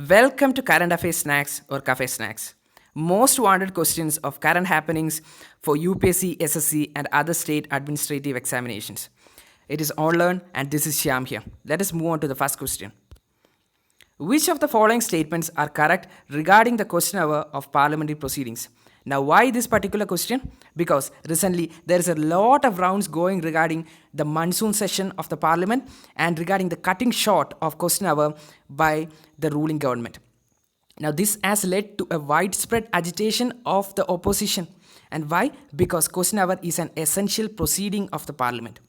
Welcome to Current Affairs Snacks or Cafe Snacks. Most wanted questions of current happenings for UPSC, SSC, and other state administrative examinations. It is online, and this is Shyam here. Let us move on to the first question. Which of the following statements are correct regarding the question hour of parliamentary proceedings? Now, why this particular question? Because recently there is a lot of rounds going regarding the monsoon session of the parliament and regarding the cutting short of question hour by the ruling government. Now, this has led to a widespread agitation of the opposition. And why? Because question hour is an essential proceeding of the parliament.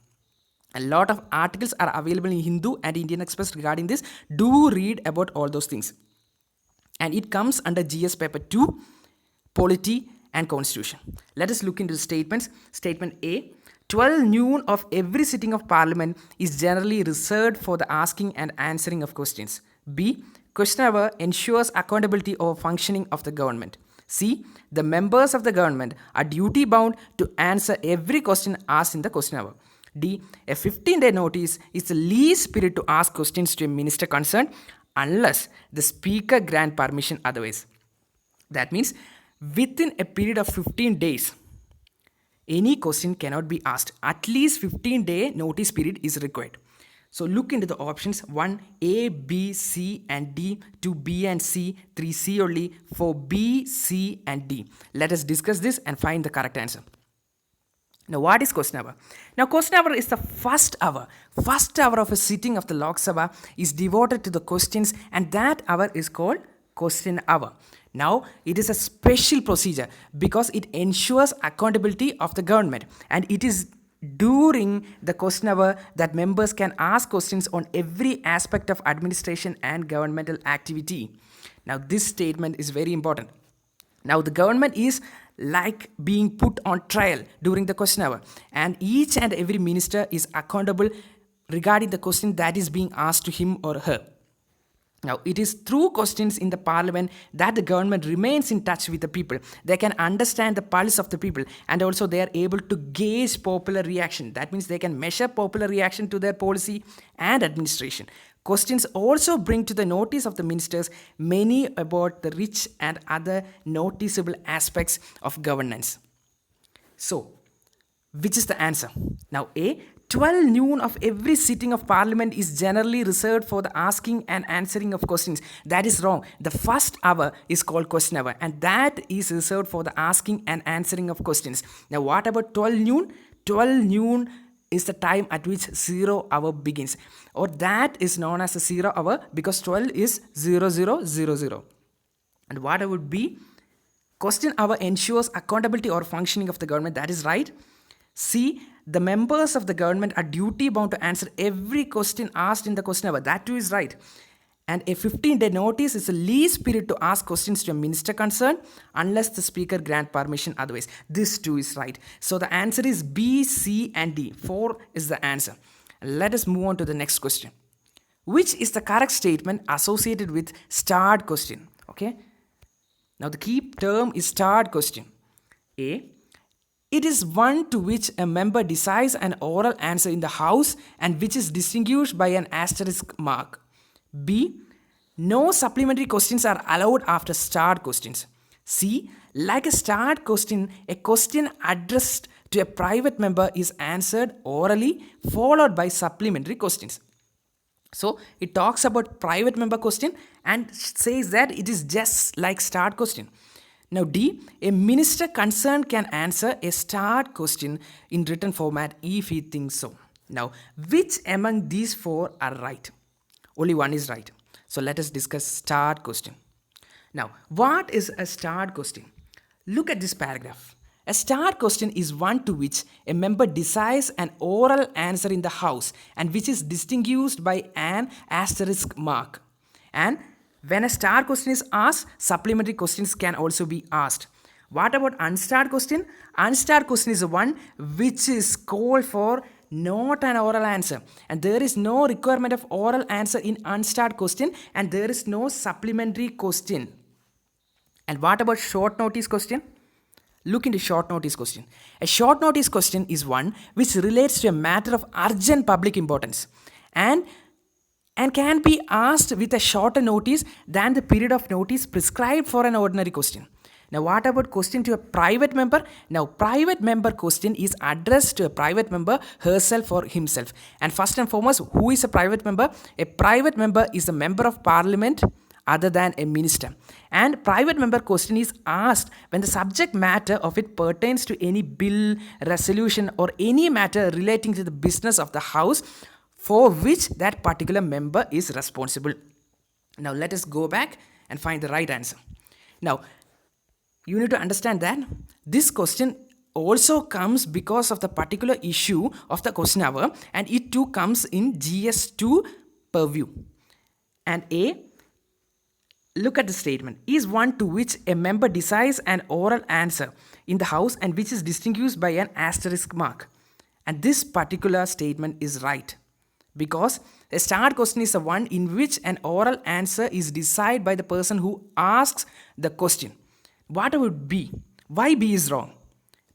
A lot of articles are available in Hindu and Indian Express regarding this. Do read about all those things. And it comes under GS paper 2, polity and constitution. Let us look into the statements. Statement A, 12 noon of every sitting of parliament is generally reserved for the asking and answering of questions. B, question hour ensures accountability over functioning of the government. C, the members of the government are duty bound to answer every question asked in the question hour. D, a 15-day notice is the least period to ask questions to a minister concerned unless the speaker grant permission otherwise. That means within a period of 15 days, any question cannot be asked. At least 15-day notice period is required. So look into the options 1, A, B, C and D, 2, B and C, 3, C only, 4, B, C and D. Let us discuss this and find the correct answer. Now, what is question hour? Now, question hour is the first hour. First hour of a sitting of the Lok Sabha is devoted to the questions, and that hour is called question hour. Now, it is a special procedure because it ensures accountability of the government, and it is during the question hour that members can ask questions on every aspect of administration and governmental activity. Now, this statement is very important. Now, the government is like being put on trial during the question hour, and each and every minister is accountable regarding the question that is being asked to him or her. Now, it is through questions in the parliament that the government remains in touch with the people. They can understand the pulse of the people, and also they are able to gauge popular reaction. That means they can measure popular reaction to their policy and administration. Questions also bring to the notice of the ministers many about the rich and other noticeable aspects of governance. So, which is the answer? Now, A, 12 noon of every sitting of parliament is generally reserved for the asking and answering of questions. That is wrong. The first hour is called question hour, and that is reserved for the asking and answering of questions. Now, what about 12 noon? 12 noon is the time at which 0 hour begins, or that is known as a 0 hour because 12 is 0000. And what would be? Question hour ensures accountability or functioning of the government. That is right. C, the members of the government are duty bound to answer every question asked in the question hour. That too is right. And a 15-day notice is the least period to ask questions to a minister concerned unless the speaker grant permission otherwise. This too is right. So the answer is B, C and D. 4 is the answer. Let us move on to the next question. Which is the correct statement associated with starred question? Okay. Now the key term is starred question. A, it is one to which a member decides an oral answer in the House and which is distinguished by an asterisk mark. B, no supplementary questions are allowed after starred questions. C, like a starred question, a question addressed to a private member is answered orally followed by supplementary questions. So it talks about private member question and says that it is just like starred question. Now D, a minister concerned can answer a starred question in written format if he thinks so. Now, which among these 4 are right? Only one is right. So let us discuss starred question. Now, what is a starred question? Look at this paragraph. A starred question is one to which a member decides an oral answer in the House and which is distinguished by an asterisk mark. And when a starred question is asked, supplementary questions can also be asked. What about unstarred question? Unstarred question is the one which is called for not an oral answer, and there is no requirement of oral answer in unstarred question, and there is no supplementary question. And what about short notice question? Look into short notice question. A short notice question is one which relates to a matter of urgent public importance, and and can be asked with a shorter notice than the period of notice prescribed for an ordinary question. Now, what about question to a private member? Now, private member question is addressed to a private member herself or himself. And first and foremost, who is a private member? A private member is a member of parliament other than a minister. And private member question is asked when the subject matter of it pertains to any bill, resolution, or any matter relating to the business of the house for which that particular member is responsible. Now, let us go back and find the right answer. Now, you need to understand that this question also comes because of the particular issue of the question hour, and it too comes in GS2 purview. And A, look at the statement, is one to which a member decides an oral answer in the house and which is distinguished by an asterisk mark. And this particular statement is right, because a start question is the one in which an oral answer is decided by the person who asks the question. What about B? Why B is wrong?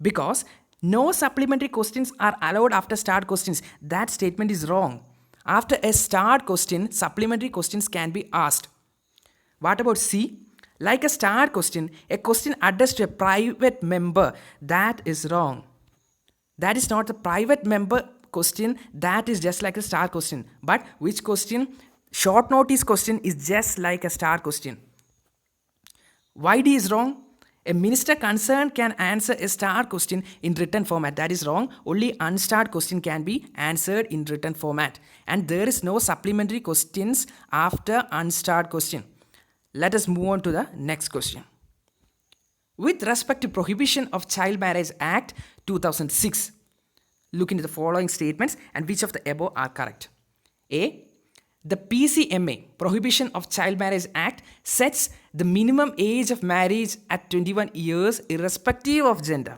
Because no supplementary questions are allowed after start questions. That statement is wrong. After a start question, supplementary questions can be asked. What about C? Like a start question, a question addressed to a private member, that is wrong. That is not the private member question, that is just like a start question. But which question? Short notice question is just like a start question. Why D is wrong? A minister concerned can answer a start question in written format. That is wrong. Only unstart question can be answered in written format. And there is no supplementary questions after unstart question. Let us move on to the next question. With respect to Prohibition of Child Marriage Act 2006, look into the following statements and which of the above are correct. A. The PCMA, Prohibition of Child Marriage Act, sets the minimum age of marriage at 21 years irrespective of gender.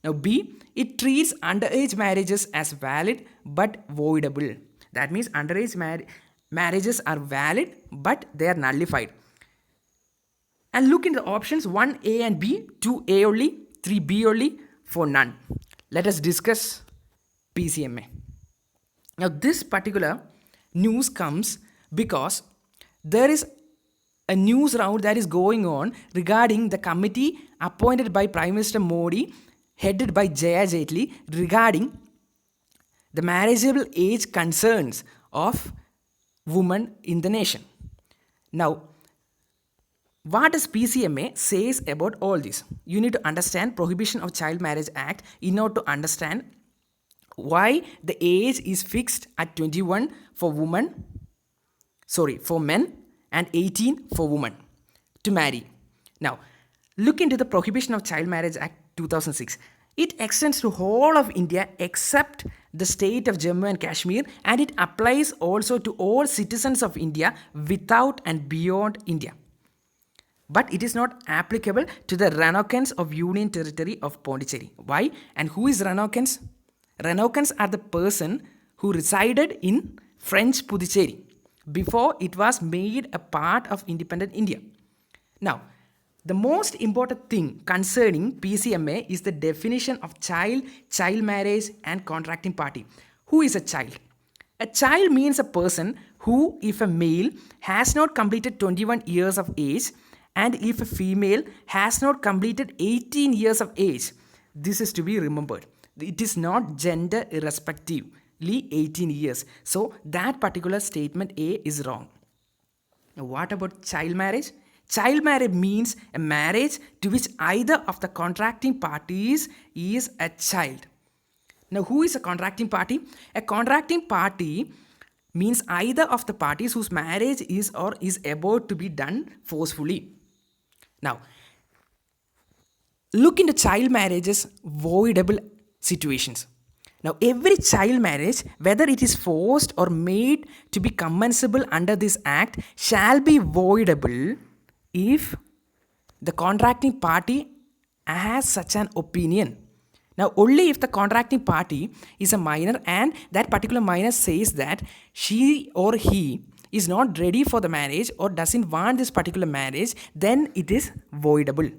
Now B, it treats underage marriages as valid but voidable. That means underage marriages are valid but they are nullified. And look in the options 1A and B, 2A only, 3B only, for none. Let us discuss PCMA. Now this particular news comes because there is a news round that is going on regarding the committee appointed by Prime Minister Modi, headed by Jaya Jaitley, regarding the marriageable age concerns of women in the nation. Now, what does PCMA says about all this? You need to understand Prohibition of Child Marriage Act in order to understand why the age is fixed at 21 for men and 18 for women to marry. Now, look into the Prohibition of Child Marriage Act 2006. It extends to whole of India except the state of Jammu and Kashmir, and it applies also to all citizens of India without and beyond India. But it is not applicable to the Ranokans of Union Territory of Pondicherry. Why? And who is Ranokans? Ranokans are the person who resided in French Puducherry before it was made a part of independent India. Now, the most important thing concerning PCMA is the definition of child marriage and contracting party. Who is a child? A child means a person who, if a male, has not completed 21 years of age, and if a female has not completed 18 years of age. This is to be remembered. It is not gender irrespectively 18 years. So that particular statement A is wrong. Now, what about child marriage? Child marriage means a marriage to which either of the contracting parties is a child. Now, who is a contracting party? A contracting party means either of the parties whose marriage is or is about to be done forcefully. Now, look into child marriage's voidable situations. Now, every child marriage, whether it is forced or made to be commensable under this act, shall be voidable if the contracting party has such an opinion. Now, only if the contracting party is a minor and that particular minor says that she or he is not ready for the marriage or doesn't want this particular marriage, then it is voidable.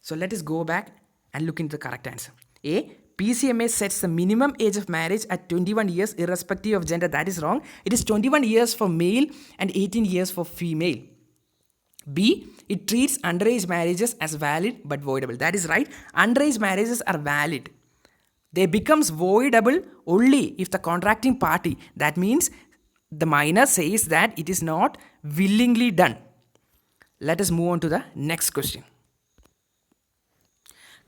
So let us go back and look into the correct answer. A. PCMA sets the minimum age of marriage at 21 years irrespective of gender. That is wrong. It is 21 years for male and 18 years for female. B, it treats underage marriages as valid but voidable. That is right. Underage marriages are valid. They becomes voidable only if the contracting party, that means the minor, says that it is not willingly done. Let us move on to the next question.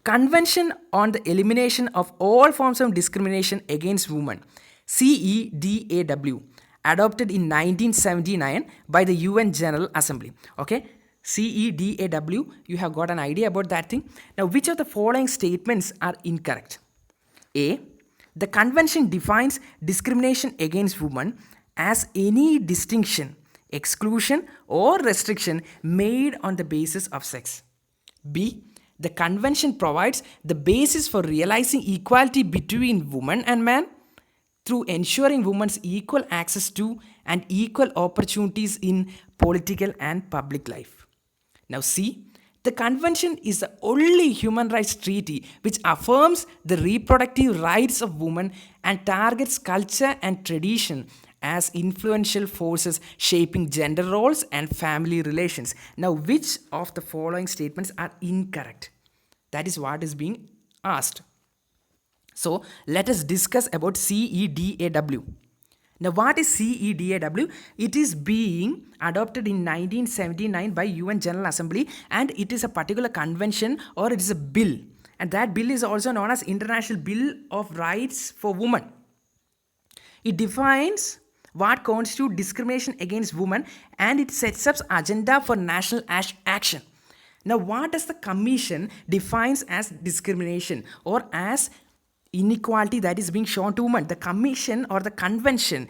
Convention on the Elimination of All Forms of Discrimination Against Women, CEDAW, adopted in 1979 by the UN General Assembly. Okay, CEDAW, you have got an idea about that thing. Now, which of the following statements are incorrect? A, the convention defines discrimination against women as any distinction, exclusion, or restriction made on the basis of sex. B, the convention provides the basis for realizing equality between women and men through ensuring women's equal access to and equal opportunities in political and public life. Now C, the convention is the only human rights treaty which affirms the reproductive rights of women and targets culture and tradition as influential forces shaping gender roles and family relations. Now, which of the following statements are incorrect? That is what is being asked. So, let us discuss about CEDAW. Now, what is CEDAW? It is being adopted in 1979 by UN General Assembly, and it is a particular convention or it is a bill. And that bill is also known as International Bill of Rights for Women. It defines what constitutes discrimination against women and it sets up agenda for national action. Now, what does the Commission defines as discrimination or as inequality that is being shown to women? The Commission or the Convention,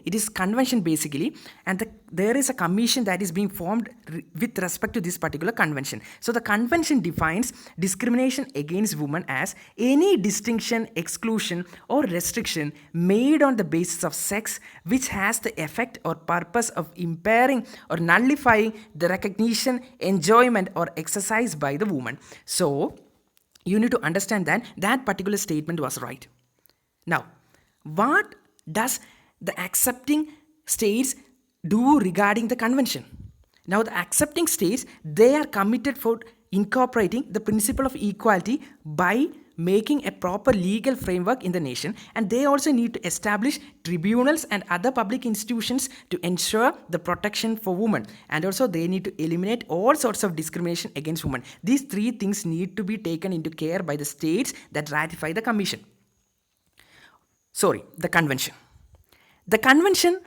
it is Convention basically, and there is a Commission that is being formed with respect to this particular Convention. So the Convention defines discrimination against women as any distinction, exclusion, or restriction made on the basis of sex which has the effect or purpose of impairing or nullifying the recognition, enjoyment, or exercise by the woman. So you need to understand that that particular statement was right. Now, what does the accepting states do regarding the convention? Now, the accepting states, they are committed for incorporating the principle of equality by making a proper legal framework in the nation, and they also need to establish tribunals and other public institutions to ensure the protection for women, and also they need to eliminate all sorts of discrimination against women. These three things need to be taken into care by the states that ratify the convention. The convention. The convention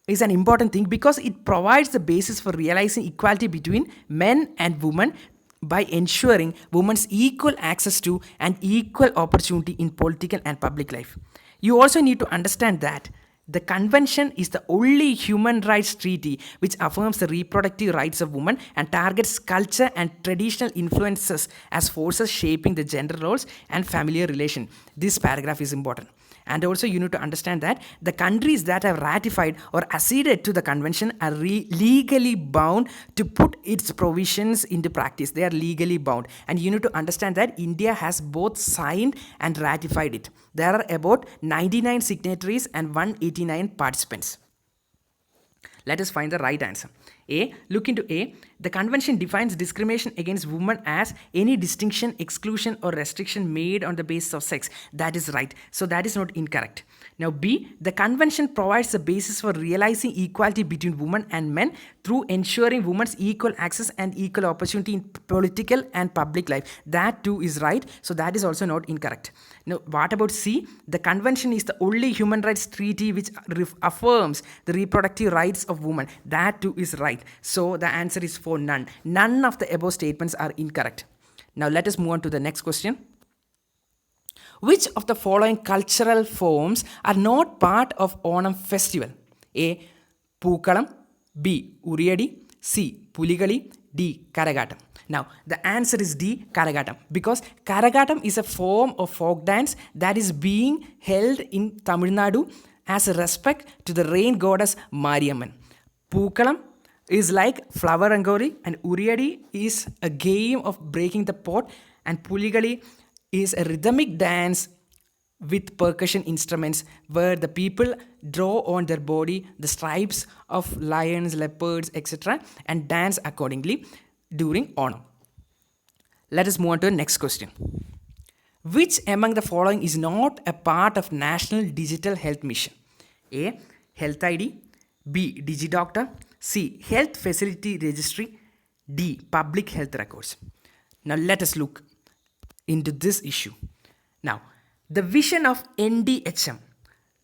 is an important thing because it provides the basis for realizing equality between men and women by ensuring women's equal access to and equal opportunity in political and public life. You also need to understand that the convention is the only human rights treaty which affirms the reproductive rights of women and targets culture and traditional influences as forces shaping the gender roles and family relation. This paragraph is important. And also you need to understand that the countries that have ratified or acceded to the convention are legally bound to put its provisions into practice. They are legally bound. And you need to understand that India has both signed and ratified it. There are about 99 signatories and 189 participants. Let us find the right answer. A. Look into A. The convention defines discrimination against women as any distinction, exclusion, or restriction made on the basis of sex. That is right. So that is not incorrect. Now B. The convention provides the basis for realizing equality between women and men through ensuring women's equal access and equal opportunity in political and public life. That too is right. So that is also not incorrect. Now what about C? The convention is the only human rights treaty which affirms the reproductive rights of women. That too is right. So the answer is for none. None of the above statements are incorrect. Now let us move on to the next question. Which of the following cultural forms are not part of Onam festival? A. Pookalam. B. Uriyadi. C. Puligali. D. Karagatam. Now, the answer is D. Karagatam. Because Karagatam is a form of folk dance that is being held in Tamil Nadu as a respect to the rain goddess Mariamman. Pookalam is like flower rangoli, and Uriyadi is a game of breaking the pot, and Puligali is a rhythmic dance with percussion instruments where the people draw on their body the stripes of lions, leopards, etc. and dance accordingly during Onam. Let us move on to the next question. Which among the following is not a part of National Digital Health Mission? A. Health ID. B. DigiDoctor. C. Health Facility Registry. D. Public Health Records. Now let us look into this issue. Now, the vision of NDHM.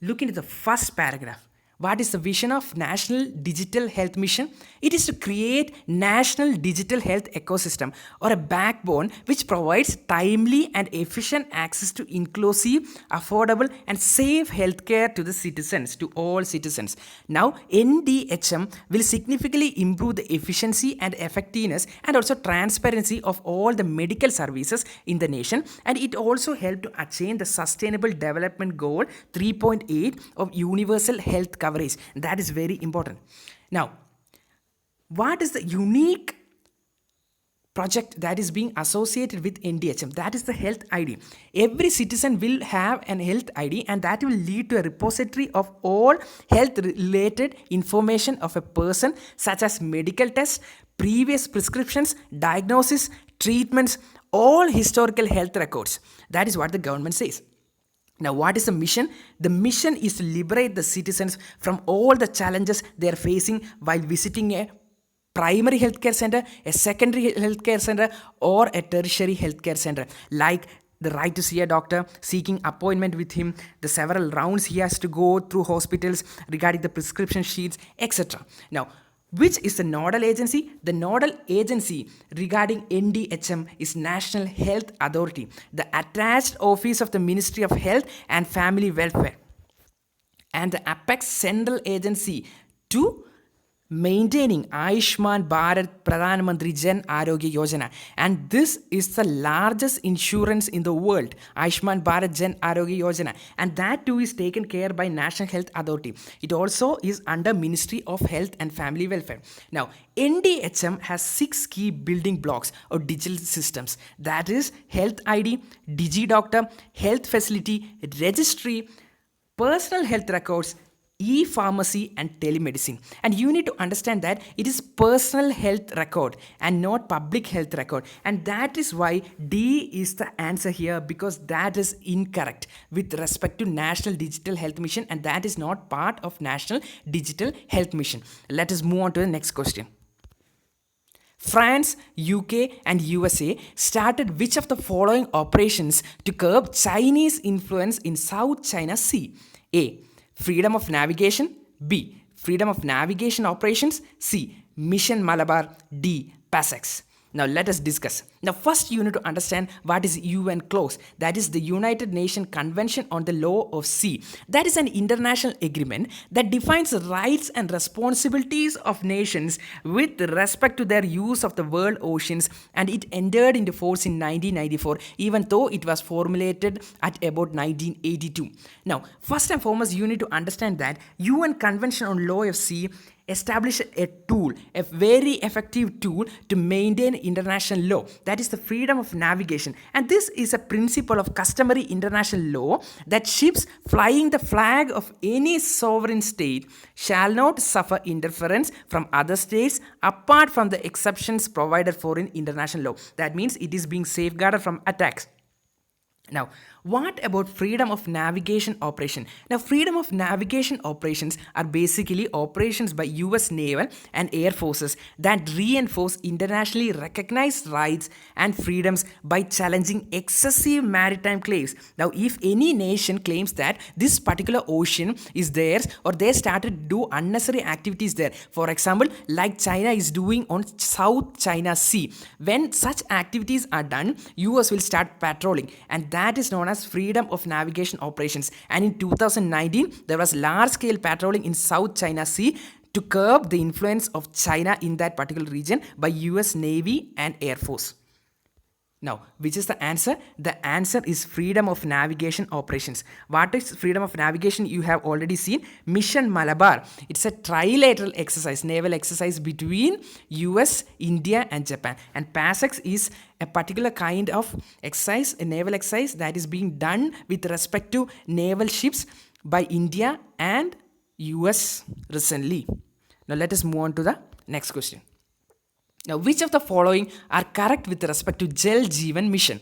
Look into the first paragraph. What is the vision of National Digital Health Mission? It is to create national digital health ecosystem or a backbone which provides timely and efficient access to inclusive, affordable and safe healthcare to the citizens, to all citizens. Now, NDHM will significantly improve the efficiency and effectiveness and also transparency of all the medical services in the nation, and it also help to attain the Sustainable Development Goal 3.8 of universal health coverage. That is very important. Now, what is the unique project that is being associated with NDHM? That is the health ID. Every citizen will have an health ID, and that will lead to a repository of all health related information of a person, such as medical tests, previous prescriptions, diagnosis, treatments, all historical health records. That is what the government says. Now, what is the mission? The mission is to liberate the citizens from all the challenges they are facing while visiting a primary healthcare center, a secondary healthcare center, or a tertiary healthcare center, like the right to see a doctor, seeking appointment with him, the several rounds he has to go through hospitals regarding the prescription sheets, etc. Now, which is the nodal agency? The nodal agency regarding NDHM is National Health Authority, the attached office of the Ministry of Health and Family Welfare, and the apex central agency to maintaining Ayushman Bharat Pradhan Mantri Jan Arogya Yojana, and this is the largest insurance in the world, Ayushman Bharat Jan Arogya Yojana, and that too is taken care by National Health Authority. It also is under Ministry of Health and Family Welfare. Now, NDHM has 6 key building blocks or digital systems, that is Health ID, DigiDoctor, Health Facility Registry, Personal Health Records, e-pharmacy and telemedicine. And you need to understand that it is personal health record and not public health record, and that is why D is the answer here, because that is incorrect with respect to National Digital Health Mission, and that is not part of National Digital Health Mission. Let us move on to the next question. France, UK and USA started which of the following operations to curb Chinese influence in South China Sea? A. Freedom of navigation. B. Freedom of navigation operations. C. Mission Malabar. D. PASEX. Now let us discuss. Now first you need to understand what is UN clause. That is the United Nations Convention on the Law of Sea. That is an international agreement that defines the rights and responsibilities of nations with respect to their use of the world oceans, and it entered into force in 1994, even though it was formulated at about 1982. Now first and foremost you need to understand that UN Convention on Law of Sea establish a tool, a very effective tool to maintain international law. That is the freedom of navigation. And this is a principle of customary international law that ships flying the flag of any sovereign state shall not suffer interference from other states apart from the exceptions provided for in international law. That means it is being safeguarded from attacks. Now, what about freedom of navigation operation? Now, freedom of navigation operations are basically operations by US naval and air forces that reinforce internationally recognized rights and freedoms by challenging excessive maritime claims. Now, if any nation claims that this particular ocean is theirs, or they started to do unnecessary activities there, for example, like China is doing on South China Sea, when such activities are done, US will start patrolling, and that is known as freedom of navigation operations. And in 2019, there was large-scale patrolling in South China Sea to curb the influence of China in that particular region by US Navy and Air Force. Now, which is the answer? The answer is freedom of navigation operations. What is freedom of navigation? You have already seen Mission Malabar. It's a trilateral exercise, naval exercise between US, India and Japan. And PASEX is a particular kind of exercise, a naval exercise that is being done with respect to naval ships by India and US recently. Now, let us move on to the next question. Now, which of the following are correct with respect to Jal Jeevan Mission?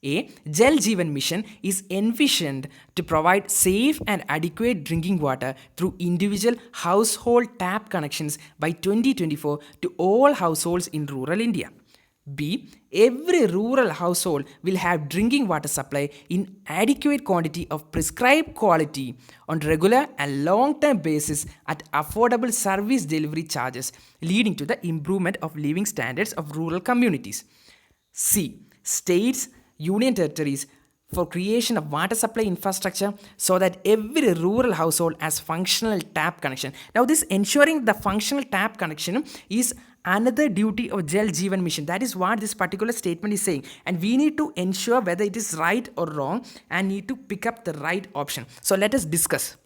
A. Jal Jeevan Mission is envisioned to provide safe and adequate drinking water through individual household tap connections by 2024 to all households in rural India. B. Every rural household will have drinking water supply in adequate quantity of prescribed quality on regular and long-term basis at affordable service delivery charges, leading to the improvement of living standards of rural communities. C. States, union territories for creation of water supply infrastructure so that every rural household has functional tap connection. Now, this ensuring the functional tap connection is another duty of Jal Jeevan Mission. That is what this particular statement is saying. And we need to ensure whether it is right or wrong and need to pick up the right option. So let us discuss.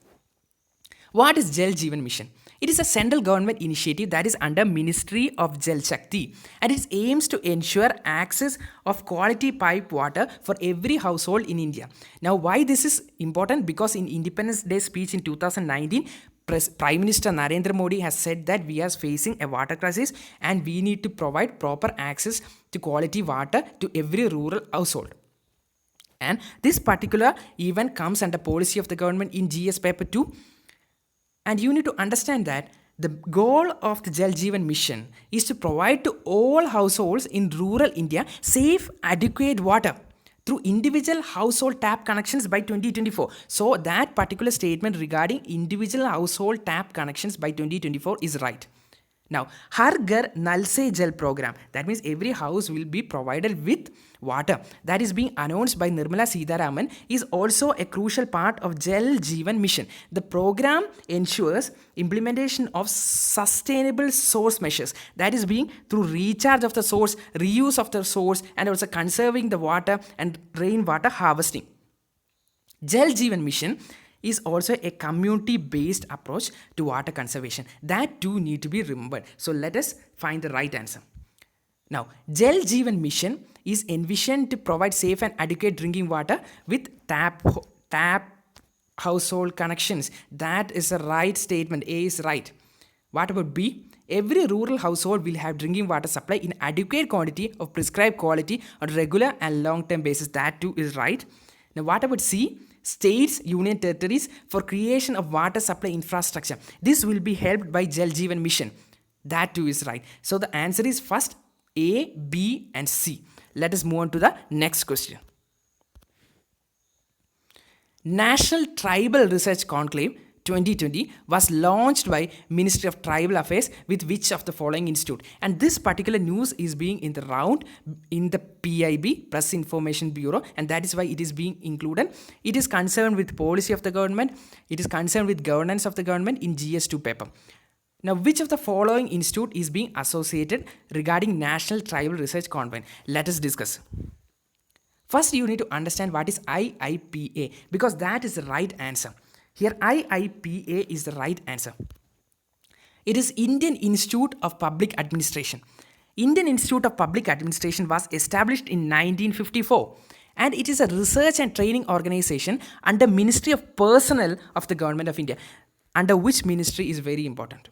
What is Jal Jeevan Mission? It is a central government initiative that is under Ministry of Jal Shakti, and it aims to ensure access of quality pipe water for every household in India. Now, why this is important? Because in Independence Day speech in 2019, Prime Minister Narendra Modi has said that we are facing a water crisis and we need to provide proper access to quality water to every rural household. And this particular event comes under policy of the government in GS paper 2. And you need to understand that the goal of the Jal Jeevan Mission is to provide to all households in rural India safe, adequate water through individual household tap connections by 2024. So that particular statement regarding individual household tap connections by 2024 is right. Now, Har Ghar Nal Se Jal program, that means every house will be provided with water, that is being announced by Nirmala Sitharaman, is also a crucial part of Jal Jeevan Mission. The program ensures implementation of sustainable source measures, that is being through recharge of the source, reuse of the source, and also conserving the water and rainwater harvesting. Jal Jeevan Mission is also a community-based approach to water conservation. That too need to be remembered. So let us find the right answer. Now, Jal Jeevan Mission is envisioned to provide safe and adequate drinking water with tap household connections. That is the right statement. A is right. What about B? Every rural household will have drinking water supply in adequate quantity of prescribed quality on regular and long-term basis. That too is right. Now, what about C? States, union territories for creation of water supply infrastructure. This will be helped by Jal Jeevan Mission. That too is right. So the answer is first A, B and C. Let us move on to the next question. National Tribal Research Conclave 2020 was launched by Ministry of Tribal Affairs with which of the following institute? And this particular news is being in the round in the PIB, Press Information Bureau, and that is why it is being included. It is concerned with policy of the government. It is concerned with governance of the government in GS2 paper. Now, which of the following institute is being associated regarding National Tribal Research Conclave? Let us discuss. First, you need to understand what is IIPA, because that is the right answer. Here, IIPA is the right answer. It is Indian Institute of Public Administration. Indian Institute of Public Administration was established in 1954, and it is a research and training organization under Ministry of Personnel of the Government of India, under which ministry is very important.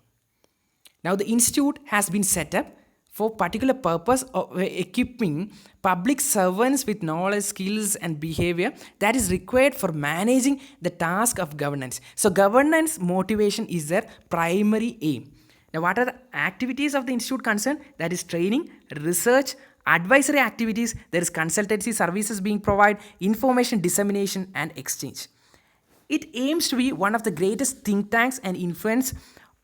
Now, the institute has been set up for particular purpose of equipping public servants with knowledge, skills and behavior that is required for managing the task of governance. So governance motivation is their primary aim. Now, what are the activities of the institute concerned? That is training, research, advisory activities, there is consultancy services being provided, information dissemination and exchange. It aims to be one of the greatest think tanks and influence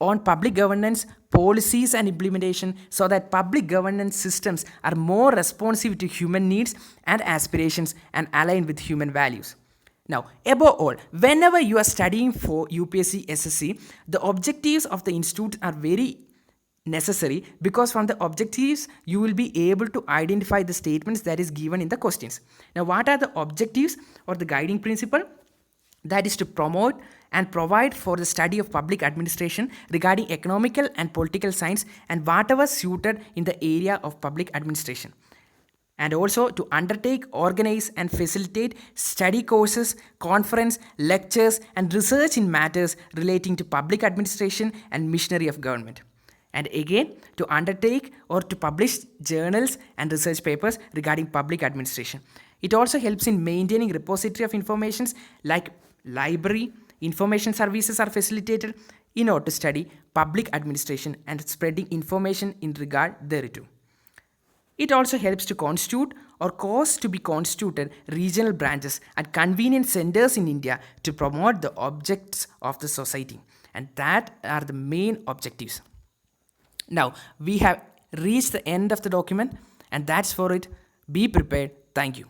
on public governance, policies and implementation so that public governance systems are more responsive to human needs and aspirations and aligned with human values. Now, above all, whenever you are studying for UPSC SSC, the objectives of the institute are very necessary because from the objectives you will be able to identify the statements that is given in the questions. Now, what are the objectives or the guiding principle? That is to promote and provide for the study of public administration regarding economical and political science and whatever suited in the area of public administration, and also to undertake, organize and facilitate study courses, conference, lectures and research in matters relating to public administration and machinery of government. And again, to undertake or to publish journals and research papers regarding public administration. It also helps in maintaining repository of informations like library, information services are facilitated in order to study public administration and spreading information in regard thereto. It also helps to constitute or cause to be constituted regional branches at convenient centers in India to promote the objects of the society. And that are the main objectives. Now, we have reached the end of the document, and that's for it. Be prepared. Thank you.